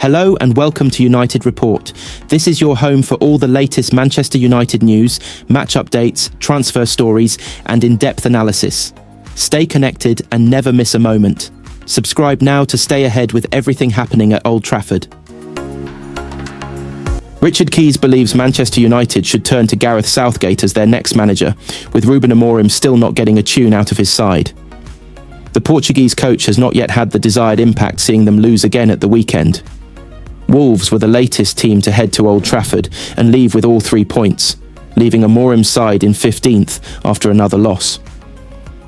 Hello and welcome to United Report. This is your home for all the latest Manchester United news, match updates, transfer stories, and in-depth analysis. Stay connected and never miss a moment. Subscribe now to stay ahead with everything happening at Old Trafford. Richard Keys believes Manchester United should turn to Gareth Southgate as their next manager, with Ruben Amorim still not getting a tune out of his side. The Portuguese coach has not yet had the desired impact, seeing them lose again at the weekend. Wolves were the latest team to head to Old Trafford and leave with all 3 points, leaving Amorim's side in 15th after another loss.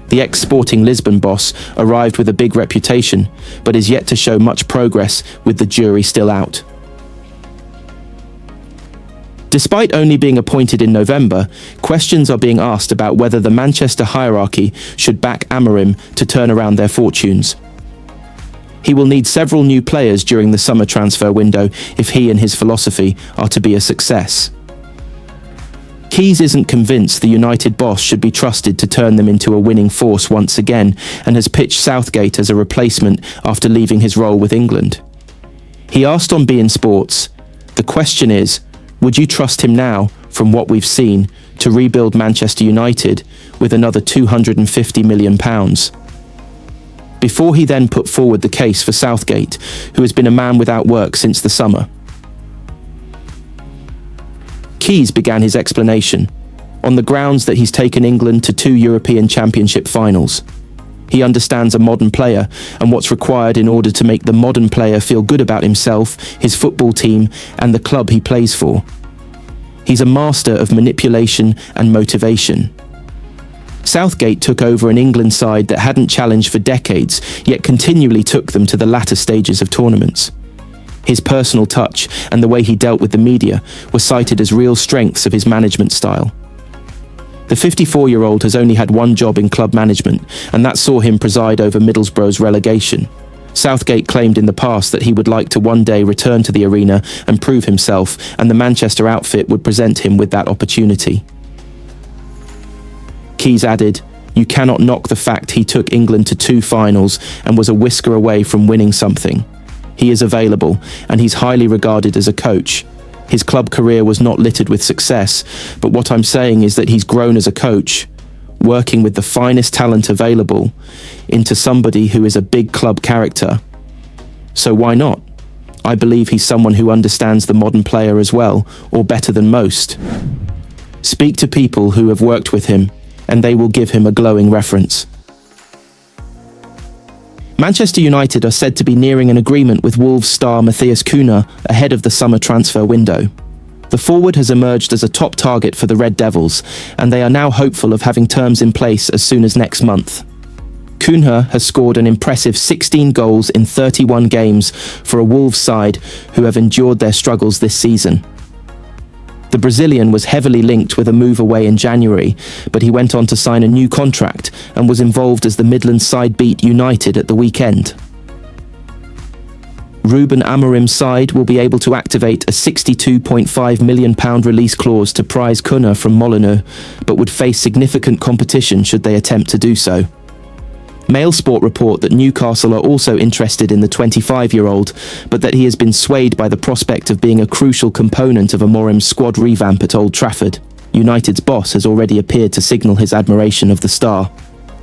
The ex-Sporting Lisbon boss arrived with a big reputation, but is yet to show much progress, with the jury still out. Despite only being appointed in November, questions are being asked about whether the Manchester hierarchy should back Amorim to turn around their fortunes. He will need several new players during the summer transfer window if he and his philosophy are to be a success. Keys isn't convinced the United boss should be trusted to turn them into a winning force once again, and has pitched Southgate as a replacement after leaving his role with England. He asked on beIN Sports, "The question is, would you trust him now, from what we've seen, to rebuild Manchester United with another £250 million? Before he then put forward the case for Southgate, who has been a man without work since the summer. Keys began his explanation on the grounds that he's taken England to 2 European Championship finals. He understands a modern player and what's required in order to make the modern player feel good about himself, his football team, and the club he plays for. He's a master of manipulation and motivation. Southgate took over an England side that hadn't challenged for decades, yet continually took them to the latter stages of tournaments. His personal touch and the way he dealt with the media were cited as real strengths of his management style. The 54-year-old has only had one job in club management, and that saw him preside over Middlesbrough's relegation. Southgate claimed in the past that he would like to one day return to the arena and prove himself, and the Manchester outfit would present him with that opportunity. Keys added, "You cannot knock the fact he took England to 2 finals and was a whisker away from winning something. He is available, and he's highly regarded as a coach. His club career was not littered with success, but what I'm saying is that he's grown as a coach, working with the finest talent available, into somebody who is a big club character. So why not? I believe he's someone who understands the modern player as well, or better than most. Speak to people who have worked with him, and they will give him a glowing reference." Manchester United are said to be nearing an agreement with Wolves star Matheus Cunha ahead of the summer transfer window. The forward has emerged as a top target for the Red Devils, and they are now hopeful of having terms in place as soon as next month. Cunha has scored an impressive 16 goals in 31 games for a Wolves side who have endured their struggles this season. The Brazilian was heavily linked with a move away in January, but he went on to sign a new contract and was involved as the Midlands side beat United at the weekend. Ruben Amorim's side will be able to activate a £62.5 million release clause to prize Cunha from Molineux, but would face significant competition should they attempt to do so. Mail Sport report that Newcastle are also interested in the 25-year-old, but that he has been swayed by the prospect of being a crucial component of Amorim's squad revamp at Old Trafford. United's boss has already appeared to signal his admiration of the star.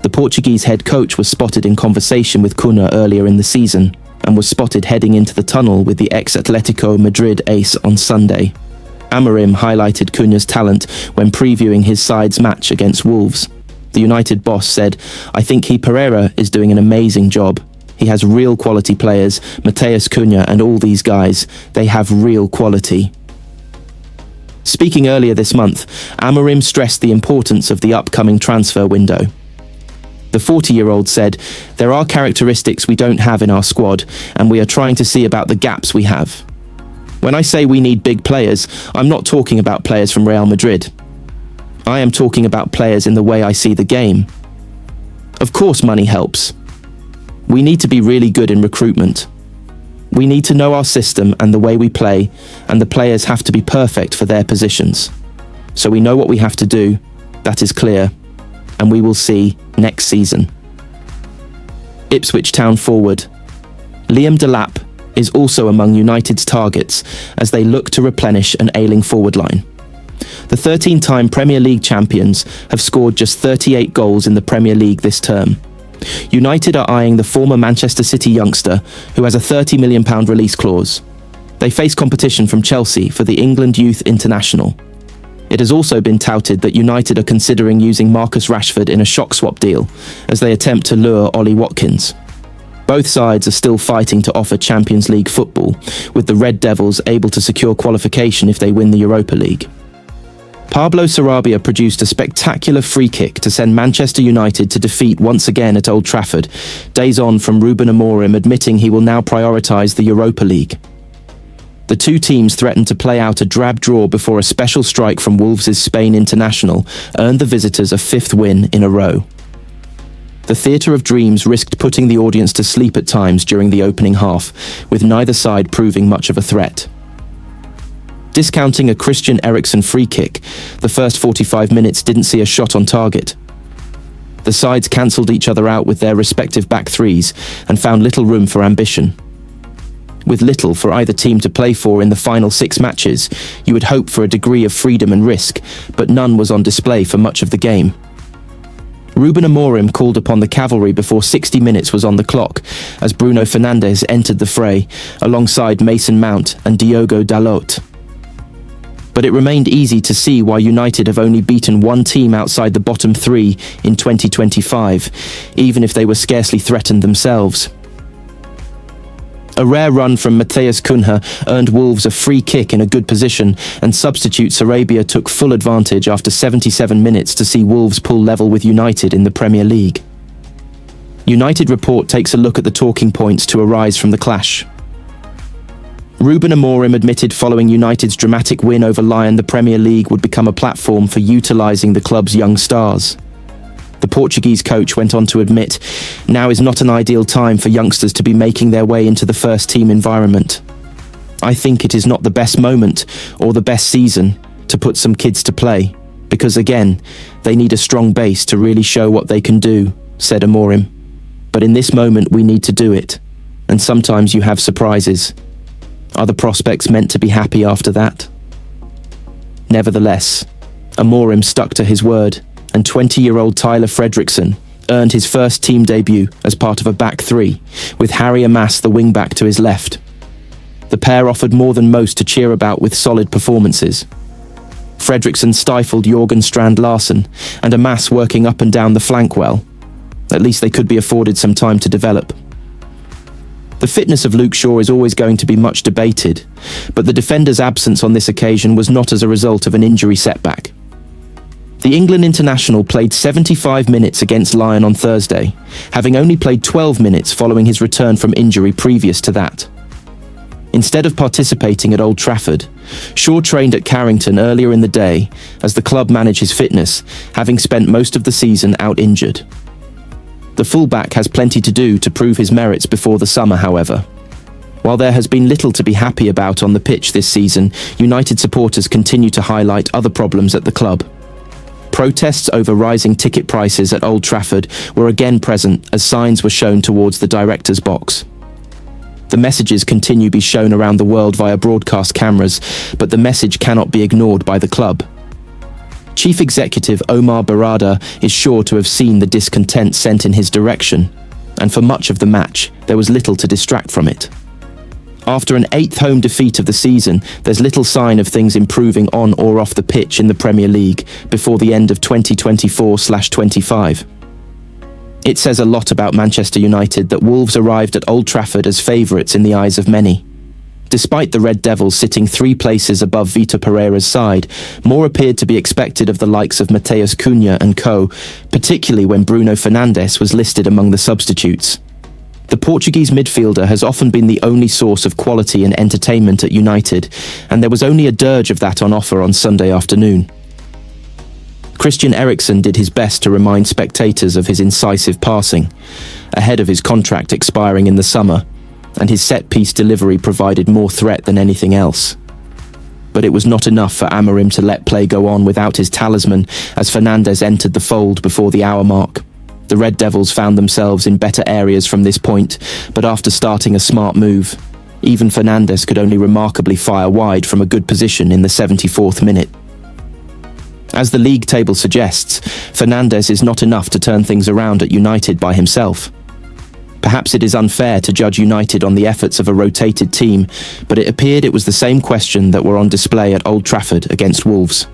The Portuguese head coach was spotted in conversation with Cunha earlier in the season, and was spotted heading into the tunnel with the ex-Atletico Madrid ace on Sunday. Amorim highlighted Cunha's talent when previewing his side's match against Wolves. The United boss said, "I think Pereira is doing an amazing job. He has real quality players, Matheus Cunha and all these guys. They have real quality." Speaking earlier this month, Amorim stressed the importance of the upcoming transfer window. The 40-year-old said, "There are characteristics we don't have in our squad, and we are trying to see about the gaps we have. When I say we need big players, I'm not talking about players from Real Madrid. I am talking about players in the way I see the game. Of course money helps. We need to be really good in recruitment. We need to know our system and the way we play, and the players have to be perfect for their positions. So we know what we have to do, that is clear, and we will see next season." Ipswich Town forward Liam Delap is also among United's targets as they look to replenish an ailing forward line. The 13-time Premier League champions have scored just 38 goals in the Premier League this term. United are eyeing the former Manchester City youngster, who has a £30 million release clause. They face competition from Chelsea for the England Youth International. It has also been touted that United are considering using Marcus Rashford in a shock swap deal as they attempt to lure Ollie Watkins. Both sides are still fighting to offer Champions League football, with the Red Devils able to secure qualification if they win the Europa League. Pablo Sarabia produced a spectacular free kick to send Manchester United to defeat once again at Old Trafford, days on from Ruben Amorim admitting he will now prioritise the Europa League. The two teams threatened to play out a drab draw before a special strike from Wolves' Spain international earned the visitors a fifth win in a row. The Theatre of Dreams risked putting the audience to sleep at times during the opening half, with neither side proving much of a threat. Discounting a Christian Eriksen free kick, the first 45 minutes didn't see a shot on target. The sides cancelled each other out with their respective back threes and found little room for ambition. With little for either team to play for in the final 6 matches, you would hope for a degree of freedom and risk, but none was on display for much of the game. Ruben Amorim called upon the cavalry before 60 minutes was on the clock, as Bruno Fernandes entered the fray, alongside Mason Mount and Diogo Dalot. But it remained easy to see why United have only beaten one team outside the bottom 3 in 2025, even if they were scarcely threatened themselves. A rare run from Matheus Cunha earned Wolves a free kick in a good position, and substitute Sarabia took full advantage after 77 minutes to see Wolves pull level with United in the Premier League. United Report takes a look at the talking points to arise from the clash. Ruben Amorim admitted following United's dramatic win over Lyon the Premier League would become a platform for utilising the club's young stars. The Portuguese coach went on to admit, now is not an ideal time for youngsters to be making their way into the first-team environment. I think it is not the best moment or the best season to put some kids to play, because again, they need a strong base to really show what they can do, said Amorim. But in this moment we need to do it, and sometimes you have surprises. Are the prospects meant to be happy after that? Nevertheless, Amorim stuck to his word, and 20-year-old Tyler Fredrickson earned his first team debut as part of a back 3, with Harry Maguire the wing-back to his left. The pair offered more than most to cheer about with solid performances. Fredrickson stifled Jørgen Strand Larsen, and Maguire working up and down the flank well. At least they could be afforded some time to develop. The fitness of Luke Shaw is always going to be much debated, but the defender's absence on this occasion was not as a result of an injury setback. The England international played 75 minutes against Lyon on Thursday, having only played 12 minutes following his return from injury previous to that. Instead of participating at Old Trafford, Shaw trained at Carrington earlier in the day as the club managed his fitness, having spent most of the season out injured. The fullback has plenty to do to prove his merits before the summer, however. While there has been little to be happy about on the pitch this season, United supporters continue to highlight other problems at the club. Protests over rising ticket prices at Old Trafford were again present as signs were shown towards the director's box. The messages continue to be shown around the world via broadcast cameras, but the message cannot be ignored by the club. Chief Executive Omar Barada is sure to have seen the discontent sent in his direction, and for much of the match, there was little to distract from it. After an 8th home defeat of the season, there's little sign of things improving on or off the pitch in the Premier League before the end of 2024/25. It says a lot about Manchester United that Wolves arrived at Old Trafford as favourites in the eyes of many. Despite the Red Devils sitting 3 places above Vitor Pereira's side, more appeared to be expected of the likes of Matheus Cunha and co., particularly when Bruno Fernandes was listed among the substitutes. The Portuguese midfielder has often been the only source of quality and entertainment at United, and there was only a dirge of that on offer on Sunday afternoon. Christian Eriksen did his best to remind spectators of his incisive passing, ahead of his contract expiring in the summer, and his set-piece delivery provided more threat than anything else. But it was not enough for Amorim to let play go on without his talisman as Fernandes entered the fold before the hour mark. The Red Devils found themselves in better areas from this point, but after starting a smart move, Even Fernandes could only remarkably fire wide from a good position in the 74th minute. As the league table suggests, Fernandes is not enough to turn things around at United by himself. Perhaps it is unfair to judge United on the efforts of a rotated team, but it appeared it was the same question that were on display at Old Trafford against Wolves.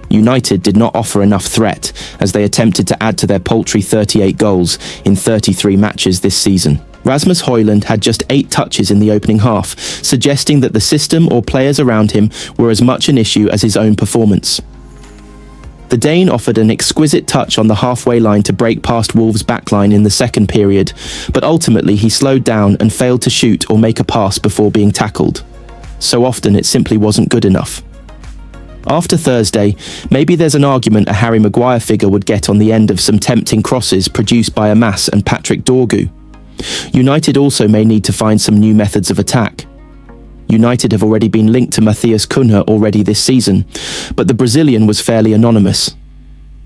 United did not offer enough threat as they attempted to add to their paltry 38 goals in 33 matches this season. Rasmus Højlund had just 8 touches in the opening half, suggesting that the system or players around him were as much an issue as his own performance. The Dane offered an exquisite touch on the halfway line to break past Wolves' backline in the second period, but ultimately he slowed down and failed to shoot or make a pass before being tackled. So often it simply wasn't good enough. After Thursday, maybe there's an argument a Harry Maguire figure would get on the end of some tempting crosses produced by Amas and Patrick Dorgu. United also may need to find some new methods of attack. United have already been linked to Matheus Cunha already this season, but the Brazilian was fairly anonymous.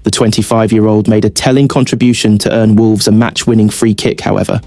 The 25-year-old made a telling contribution to earn Wolves a match-winning free kick, however.